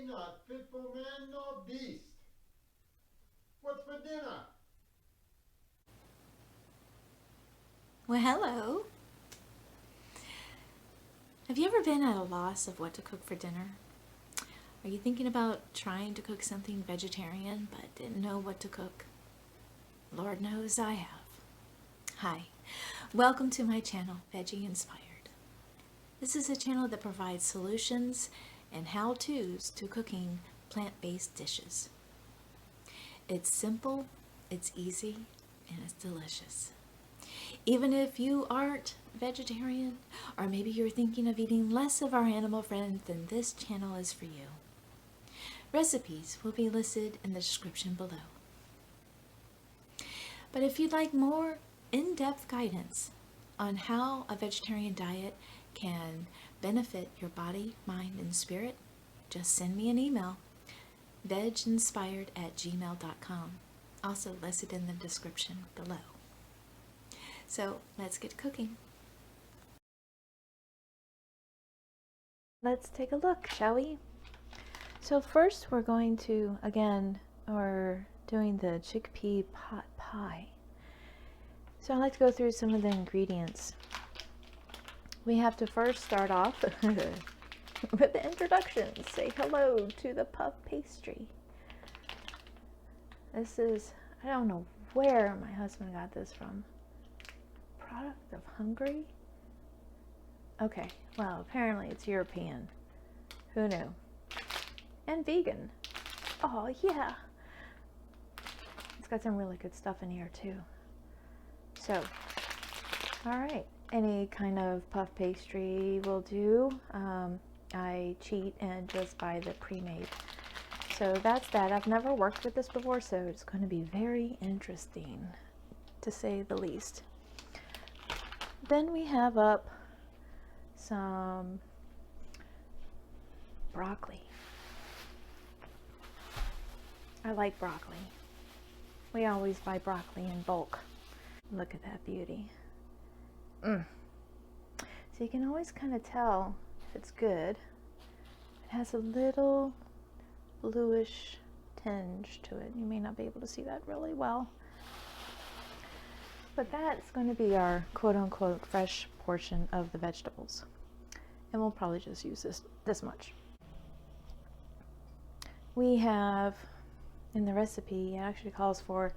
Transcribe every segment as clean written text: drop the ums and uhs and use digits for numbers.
not fit for man nor beast. What's for dinner? Well, hello. Have you ever been at a loss of what to cook for dinner? Are you thinking about trying to cook something vegetarian but didn't know what to cook? Lord knows I have. Hi, welcome to my channel, VeggInspired. This is a channel that provides solutions and how-tos to cooking plant-based dishes. It's simple, it's easy, and it's delicious. Even if you aren't vegetarian, or maybe you're thinking of eating less of our animal friends, then this channel is for you. Recipes will be listed in the description below. But if you'd like more in-depth guidance on how a vegetarian diet can benefit your body, mind, and spirit, just send me an email, VeggInspired@gmail.com, also listed in the description below. So let's get cooking. Let's take a look, shall we? So first we're going to, we're doing the chickpea pot pie. So I'd like to go through some of the ingredients. We have to first start off with the introduction. Say hello to the puff pastry. This is, I don't know where my husband got this from. Product of Hungary? Okay, well, apparently it's European. Who knew? And vegan. Oh, yeah. It's got some really good stuff in here, too. So, all right. Any kind of puff pastry will do. I cheat and just buy the pre-made. So that's that. I've never worked with this before, so it's going to be very interesting, to say the least. Then we have up some broccoli. I like broccoli. We always buy broccoli in bulk. Look at that beauty. So you can always kind of tell if it's good. It has a little bluish tinge to it. You may not be able to see that really well. But that's going to be our quote-unquote fresh portion of the vegetables. And we'll probably just use this much. We have, in the recipe, it actually calls for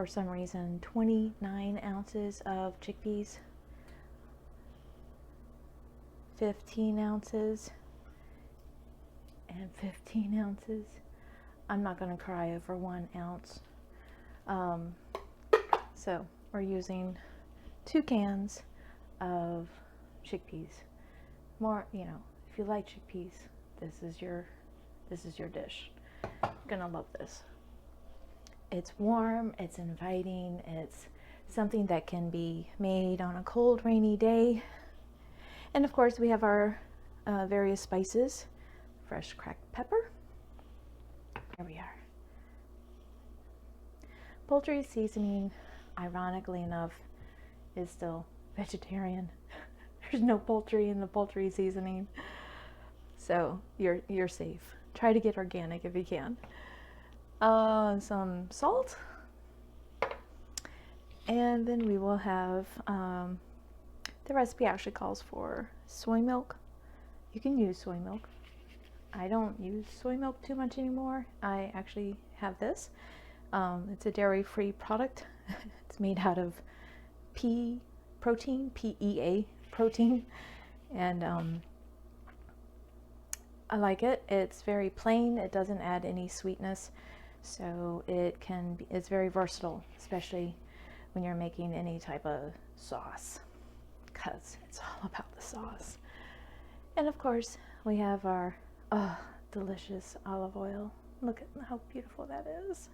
some reason, 29 ounces of chickpeas, 15 ounces, and 15 ounces. I'm not going to cry over 1 ounce. So we're using 2 cans of chickpeas. More, if you like chickpeas, this is your dish. You're gonna love this. It's warm, it's inviting, it's something that can be made on a cold, rainy day. And of course, we have our various spices, fresh cracked pepper. There we are. Poultry seasoning, ironically enough, is still vegetarian. There's no poultry in the poultry seasoning, so you're safe. Try to get organic if you can. Some salt, and then we will have the recipe actually calls for soy milk. You can use soy milk. I don't use soy milk too much anymore. I actually have this. It's a dairy-free product. It's made out of pea protein, PEA protein, and I like it. It's very plain. It doesn't add any sweetness, so it's very versatile, especially when you're making any type of sauce, because it's all about the sauce. And of course, we have our delicious olive oil. Look at how beautiful that is.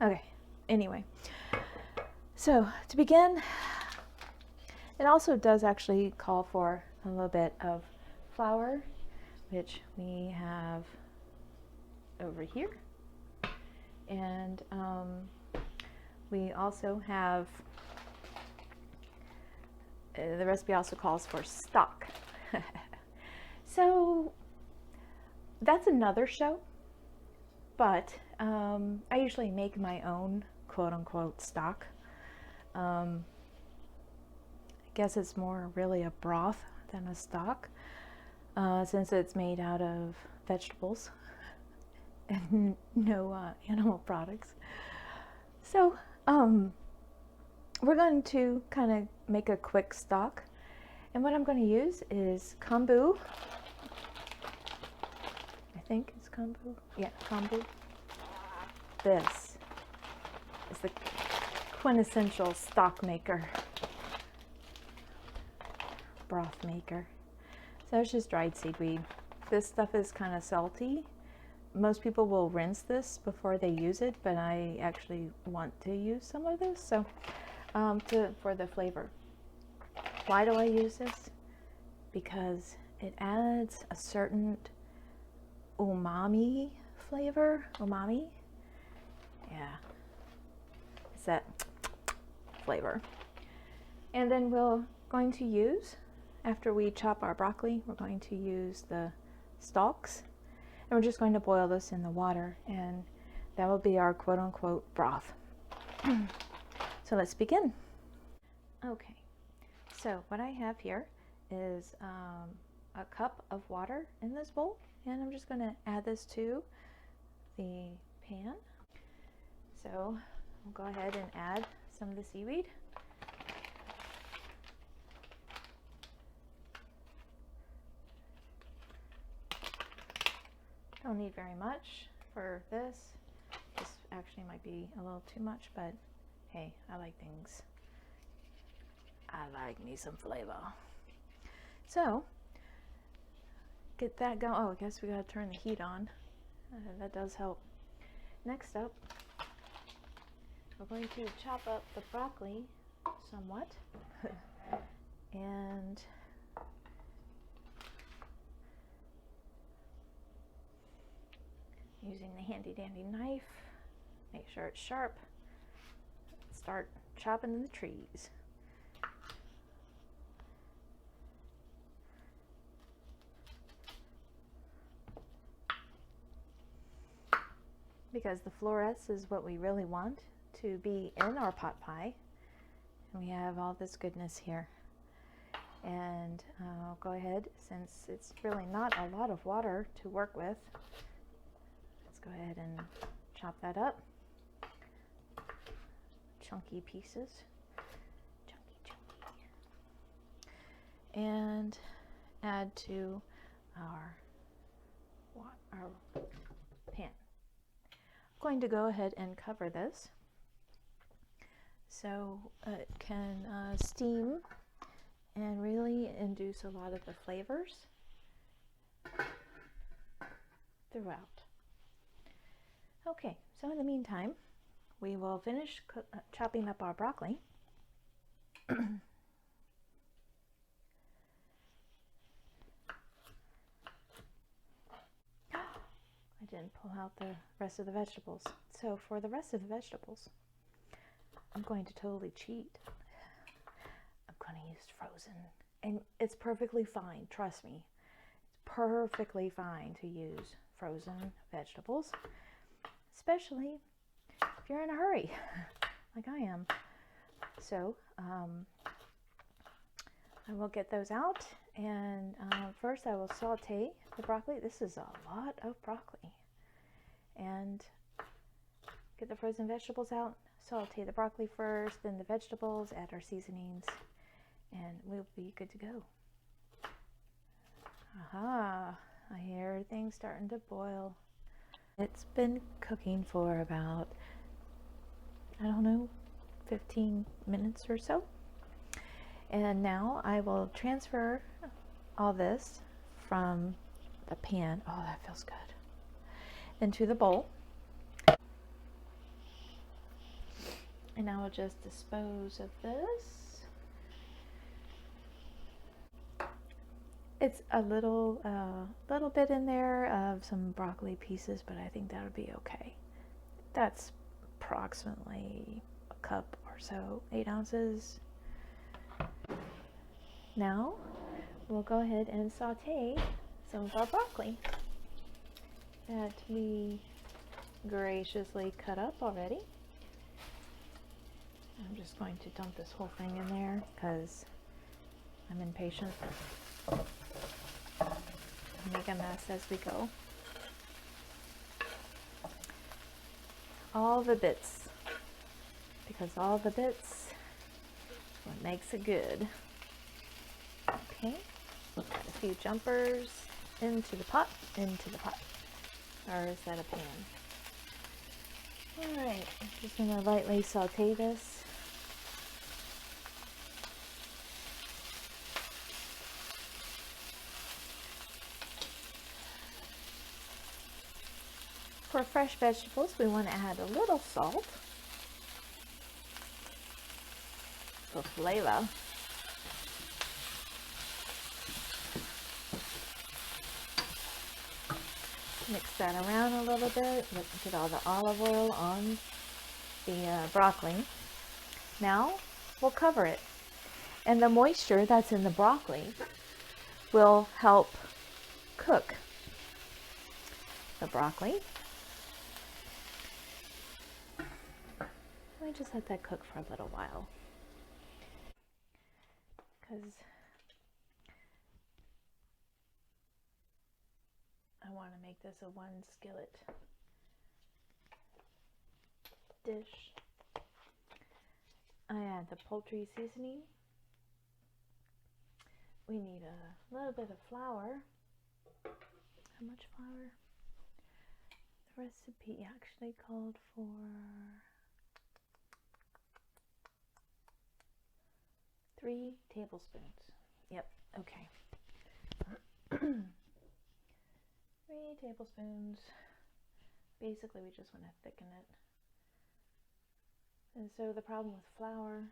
Okay, anyway, so to begin, it also does actually call for a little bit of flour, which we have over here. And we also have, the recipe also calls for stock. So that's another show, but I usually make my own quote-unquote stock. I guess it's more really a broth than a stock, since it's made out of vegetables and no animal products. So we're going to kind of make a quick stock, and what I'm going to use is kombu. I think it's kombu. Yeah, kombu. This is the quintessential stock maker, broth maker. So it's just dried seaweed. This stuff is kind of salty. Most people will rinse this before they use it, but I actually want to use some of this, so for the flavor. Why do I use this? Because it adds a certain umami flavor. Umami? Yeah. It's that flavor. And then we're going to use, after we chop our broccoli, we're going to use the stalks. And we're just going to boil this in the water, and that will be our quote-unquote broth. So let's begin. Okay, so what I have here is a cup of water in this bowl, and I'm just going to add this to the pan. So we'll go ahead and add some of the seaweed. Don't need very much for this. This actually might be a little too much, but hey, I like things. I like me some flavor. So, get that going. Oh, I guess we gotta turn the heat on. That does help. Next up, we're going to chop up the broccoli somewhat. And using the handy dandy knife, make sure it's sharp, start chopping the trees. Because the florets is what we really want to be in our pot pie. And we have all this goodness here. And I'll go ahead, since it's really not a lot of water to work with, let's go ahead and chop that up. Chunky pieces. Chunky. And add to our pan. I'm going to go ahead and cover this so it can steam and really induce a lot of the flavors throughout. Okay, so in the meantime, we will finish chopping up our broccoli. I didn't pull out the rest of the vegetables. So for the rest of the vegetables, I'm going to totally cheat. I'm going to use frozen. And it's perfectly fine, trust me. It's perfectly fine to use frozen vegetables, especially if you're in a hurry, like I am. So I will get those out, and first I will saute the broccoli. This is a lot of broccoli. And get the frozen vegetables out, saute the broccoli first, then the vegetables, add our seasonings, and we'll be good to go. Aha, I hear everything starting to boil. It's been cooking for about, I don't know, 15 minutes or so. And now I will transfer all this from the pan, oh that feels good, into the bowl. And I will just dispose of this. It's a little bit in there of some broccoli pieces, but I think that would be okay. That's approximately a cup or so, 8 ounces. Now we'll go ahead and saute some of our broccoli that we graciously cut up already. I'm just going to dump this whole thing in there because I'm impatient. Make a mess as we go. All the bits, because all the bits is what makes it good. Okay, got a few jumpers into the pot, or is that a pan? All right, I'm just gonna lightly saute this. For fresh vegetables, we want to add a little salt for flavor. Mix that around a little bit. Let's get all the olive oil on the broccoli. Now we'll cover it. And the moisture that's in the broccoli will help cook the broccoli. Let me just let that cook for a little while, because I want to make this a one skillet dish. I add the poultry seasoning. We need a little bit of flour. How much flour? The recipe actually called for 3 tablespoons. Yep, okay. 3 tablespoons. Basically, we just want to thicken it. And so the problem with flour,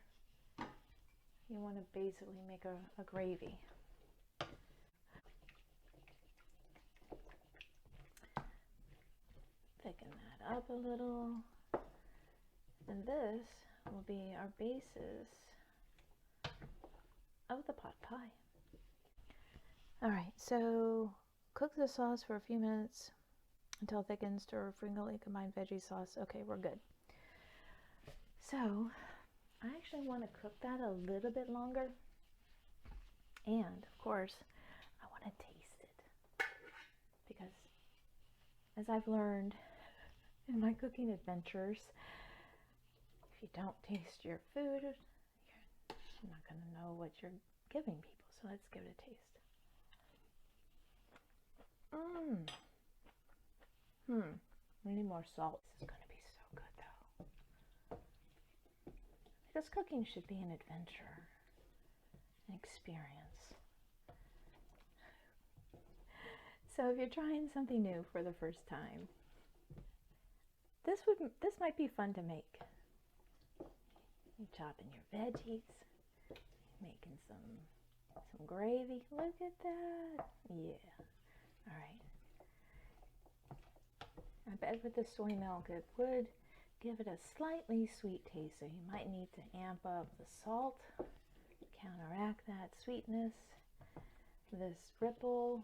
you want to basically make a gravy. Thicken that up a little. And this will be our basis of the pot pie. All right, so cook the sauce for a few minutes until thickens. Stir frequently combined veggie sauce. Okay, we're good. So I actually want to cook that a little bit longer. And of course, I want to taste it, because as I've learned in my cooking adventures, if you don't taste your food, you're not going to know what you're giving people. So let's give it a taste. We need more salt. This is going to be so good though. Because cooking should be an adventure, an experience. So if you're trying something new for the first time, this might be fun to make. You chop in your veggies, making some gravy. Look at that. Yeah. All right. I bet with the soy milk it would give it a slightly sweet taste, so you might need to amp up the salt, counteract that sweetness. This Ripple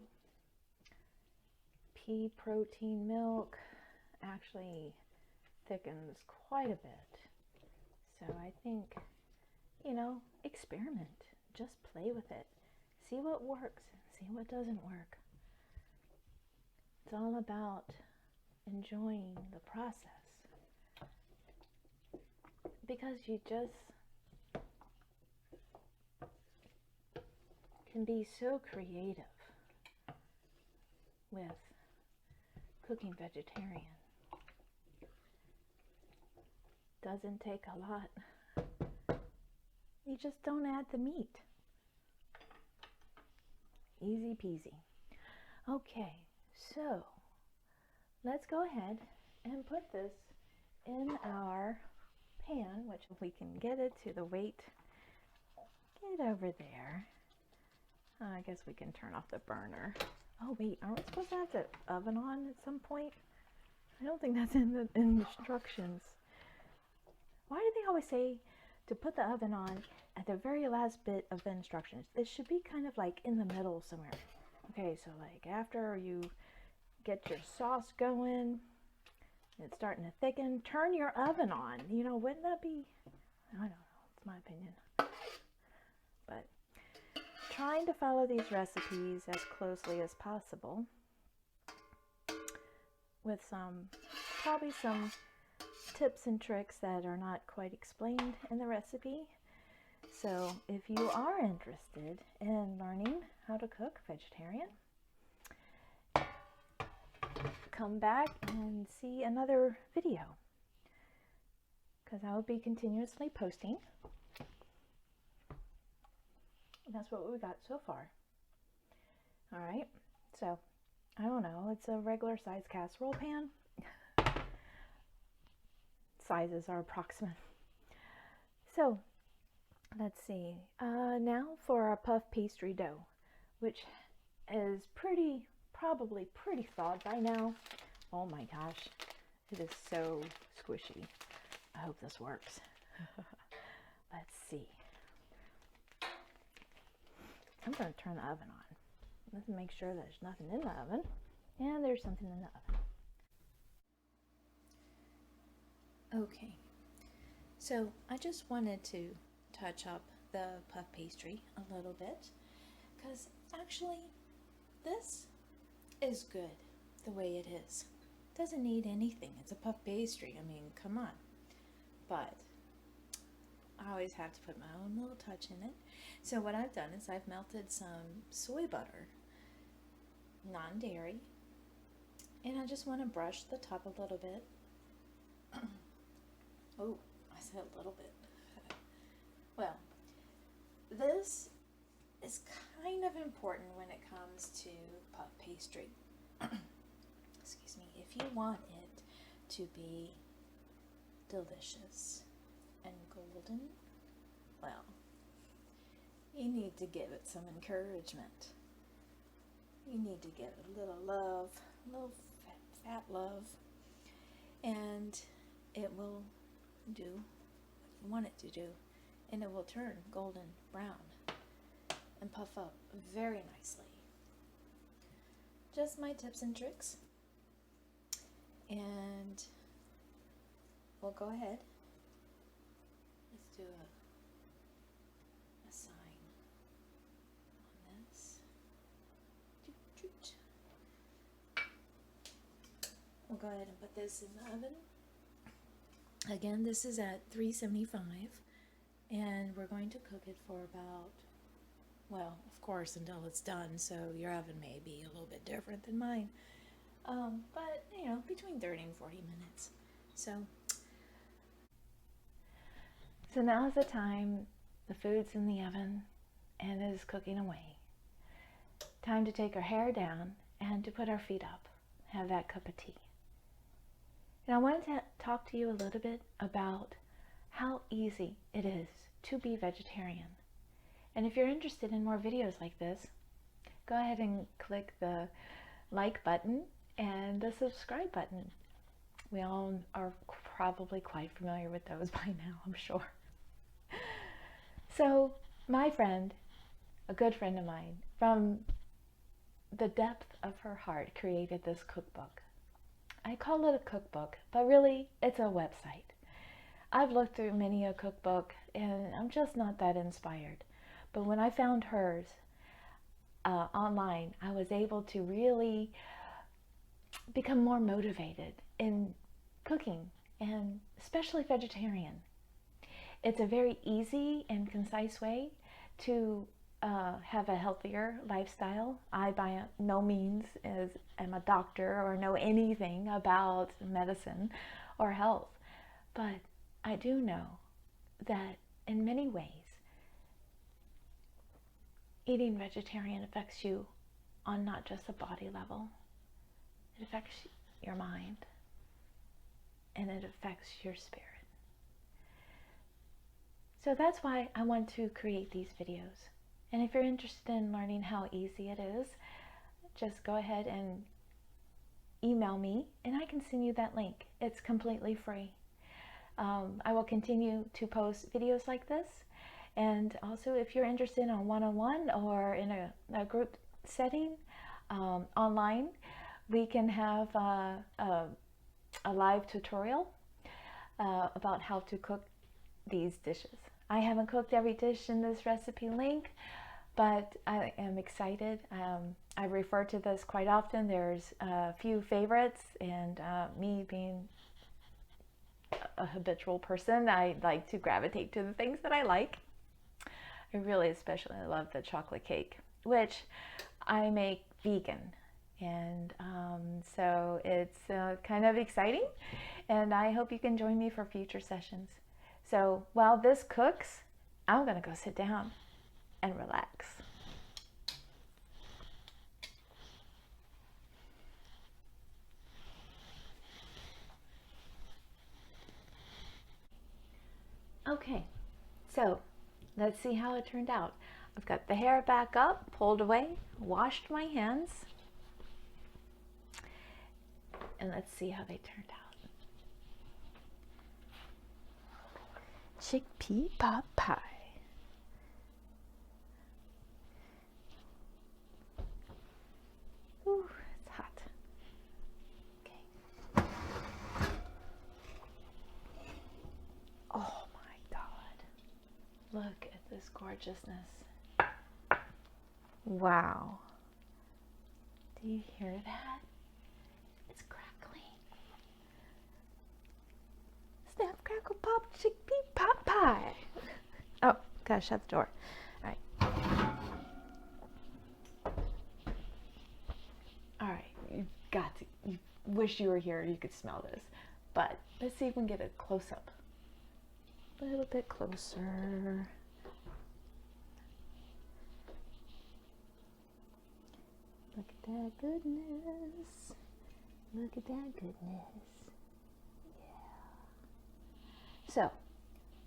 pea protein milk actually thickens quite a bit. So I think, experiment. Just play with it. See what works, see what doesn't work. It's all about enjoying the process, because you just can be so creative with cooking vegetarian. Doesn't take a lot. You just don't add the meat. Easy peasy. Okay, so let's go ahead and put this in our pan, which if we can get it to the weight, get over there. I guess we can turn off the burner. Oh wait, aren't we supposed to have the oven on at some point? I don't think that's in the instructions. Why do they always say to put the oven on at the very last bit of the instructions? It should be kind of like in the middle somewhere. Okay, so like after you get your sauce going, it's starting to thicken, turn your oven on. You know, wouldn't that be, I don't know, it's my opinion. But trying to follow these recipes as closely as possible with probably some tips and tricks that are not quite explained in the recipe. So if you are interested in learning how to cook vegetarian, come back and see another video, because I will be continuously posting. And that's what we got so far. All right, so I don't know, it's a regular size casserole pan. Sizes are approximate. So let's see, now for our puff pastry dough, which is probably pretty thawed by now. Oh my gosh, it is so squishy. I hope this works. Let's see. I'm going to turn the oven on. Let's make sure there's nothing in the oven. And there's something in the oven. Okay, so I just wanted to touch up the puff pastry a little bit, because actually this is good the way it is. Doesn't need anything. It's a puff pastry. I mean, come on. But I always have to put my own little touch in it. So what I've done is I've melted some soy butter, non-dairy, and I just want to brush the top a little bit. Oh, I said a little bit. Well, this is kind of important when it comes to puff pastry. Excuse me. If you want it to be delicious and golden, well, you need to give it some encouragement. You need to give it a little love, a little fat love, and it will do what you want it to do, and it will turn golden brown and puff up very nicely. Just my tips and tricks, and we'll go ahead. Let's do a sign on this. We'll go ahead and put this in the oven. Again, this is at 375, and we're going to cook it for about, well, of course, until it's done, so your oven may be a little bit different than mine. But, you know, between 30 and 40 minutes. So now is the time. The food's in the oven and it is cooking away. Time to take our hair down and to put our feet up. Have that cup of tea. And I wanted to talk to you a little bit about how easy it is to be vegetarian. And if you're interested in more videos like this, go ahead and click the like button and the subscribe button. We all are probably quite familiar with those by now, I'm sure. So my friend, a good friend of mine, from the depth of her heart created this cookbook. I call it a cookbook, but really it's a website. I've looked through many a cookbook and I'm just not that inspired. But when I found hers online, I was able to really become more motivated in cooking, and especially vegetarian. It's a very easy and concise way to have a healthier lifestyle. I by no means am a doctor or know anything about medicine or health, but I do know that in many ways eating vegetarian affects you on not just a body level. It affects your mind and it affects your spirit. So that's why I want to create these videos. And if you're interested in learning how easy it is, just go ahead and email me and I can send you that link. It's completely free. I will continue to post videos like this. And also if you're interested in a one-on-one or in a group setting, online, we can have a live tutorial about how to cook these dishes. I haven't cooked every dish in this recipe link, but I am excited. I refer to this quite often. There's a few favorites, and me being a habitual person, I like to gravitate to the things that I like. I really especially love the chocolate cake, which I make vegan, and so it's kind of exciting, and I hope you can join me for future sessions. So while this cooks, I'm gonna go sit down and relax. Okay, so let's see how it turned out. I've got the hair back up, pulled away, washed my hands, and let's see how they turned out. Chickpea Pot Pie. Ooh, it's hot. Okay. Oh my God. Look at this gorgeousness. Wow. Do you hear that? It's crackling. Snap, crackle, pop, chickpea pot pie. Oh, gotta shut the door. All right. All right, you've got to, you wish you were here, you could smell this. But let's see if we can get a close-up. A little bit closer. Look at that goodness. Look at that goodness. Yeah. So,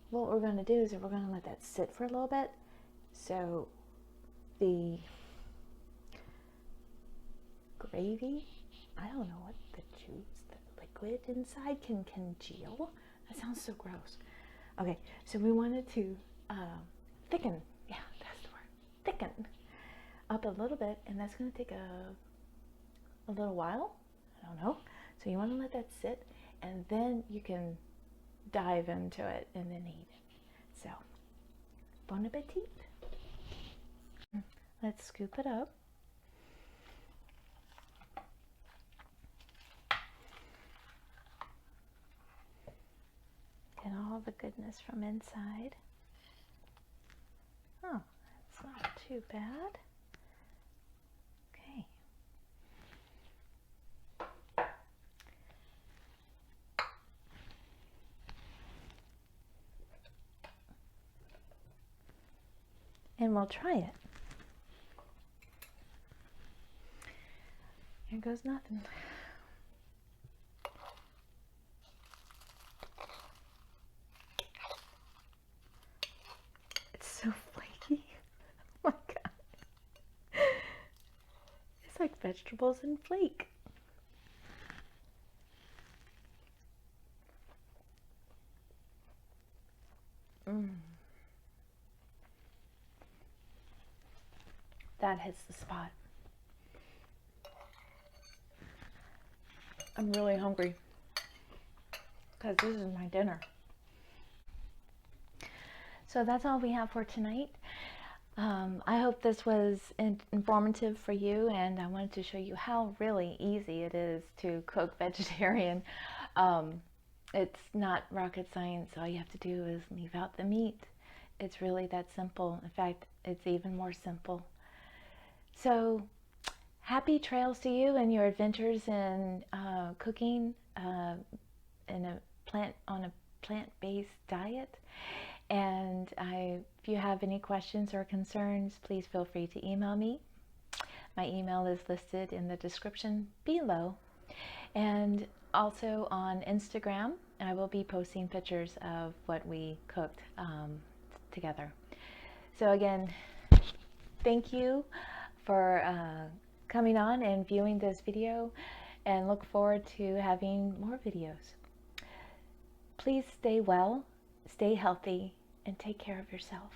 what we're going to do is we're going to let that sit for a little bit. So, the gravy, I don't know what the juice, the liquid inside can congeal. That sounds so gross. Okay, so we wanted to thicken. Yeah, that's the word. Thicken up a little bit, and that's going to take a little while. I don't know. So you want to let that sit, and then you can dive into it and then eat it. So, bon appetit. Let's scoop it up. Get all the goodness from inside. Oh, that's not too bad. Okay. And we'll try it. Here goes nothing. It's so flaky. Oh my God. It's like vegetables in flake. That hits the spot. I'm really hungry because this is my dinner. So that's all we have for tonight. I hope this was informative for you, and I wanted to show you how really easy it is to cook vegetarian. It's not rocket science. All you have to do is leave out the meat. It's really that simple. In fact, it's even more simple. So happy trails to you and your adventures in cooking on a plant-based diet. And if you have any questions or concerns, please feel free to email me. My email is listed in the description below. And also on Instagram, I will be posting pictures of what we cooked together. So again, thank you for coming on and viewing this video, and look forward to having more videos. Please stay well, stay healthy, and take care of yourself.